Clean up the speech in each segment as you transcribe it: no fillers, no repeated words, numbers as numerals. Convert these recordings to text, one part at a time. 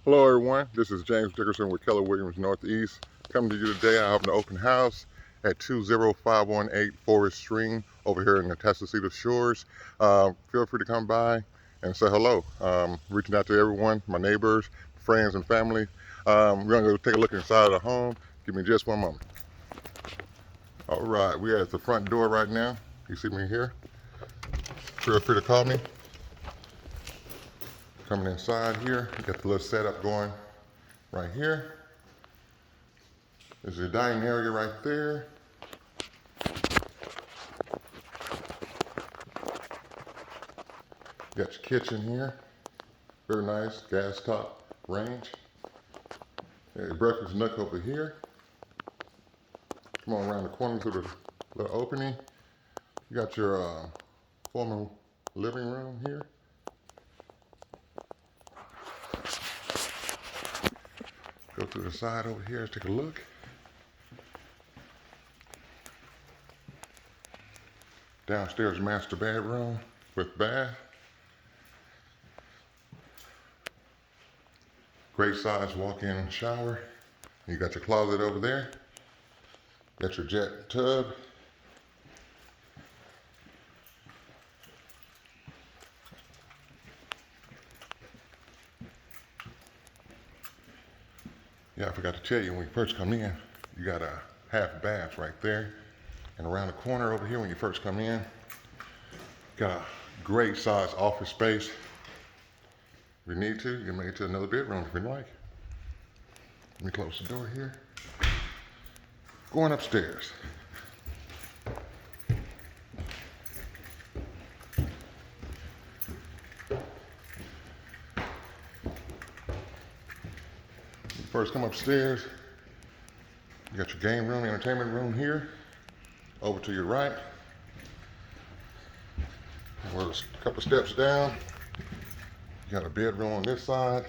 Hello everyone, this is James Dickerson with Keller Williams Northeast. Coming to you today, I have an open house at 20518 Forest Stream over here in the Atascocita Shores. Feel free to come by and say hello. Reaching out to everyone, my neighbors, friends and family. We're gonna go take a look inside of the home. Give me just one moment. All right, we are at the front door right now. You see me here? Feel free to call me. Coming inside here, you got the little setup going right here. There's your dining area right there. You got your kitchen here. Very nice, gas top range. Your breakfast nook over here. Come on around the corner through the little opening. You got your formal living room here. Go to the side over here, take a look. Downstairs master bedroom with bath. Great size walk-in shower. You got your closet over there. Got your jet tub. Yeah, I forgot to tell you, when you first come in, you got a half bath right there. And around the corner over here, when you first come in, got a great size office space. If you need to, you can make it to another bedroom if you like. Let me close the door here. Going upstairs. You first come upstairs, you got your game room, entertainment room here. Over to your right. We're a couple steps down. You got a bedroom on this side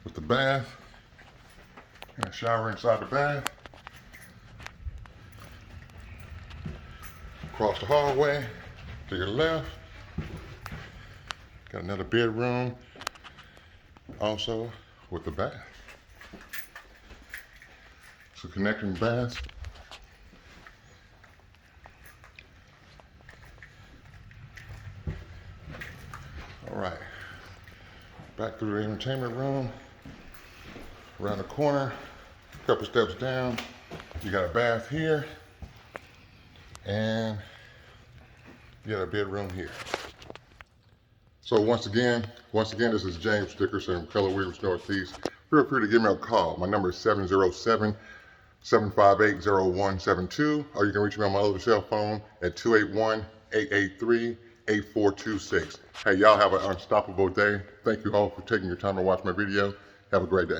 with the bath and a shower inside the bath. Across the hallway to your left, got another bedroom also with the bath. So connecting baths. All right, back through the entertainment room, around the corner, a couple steps down, you got a bath here, and you got a bedroom here. So once again, this is James Dickerson from Keller Williams Northeast. Feel free to give me a call. My number is 707-758-0172, or you can reach me on my other cell phone at 281-883-8426. Hey, y'all have an unstoppable day. Thank you all for taking your time to watch my video. Have a great day.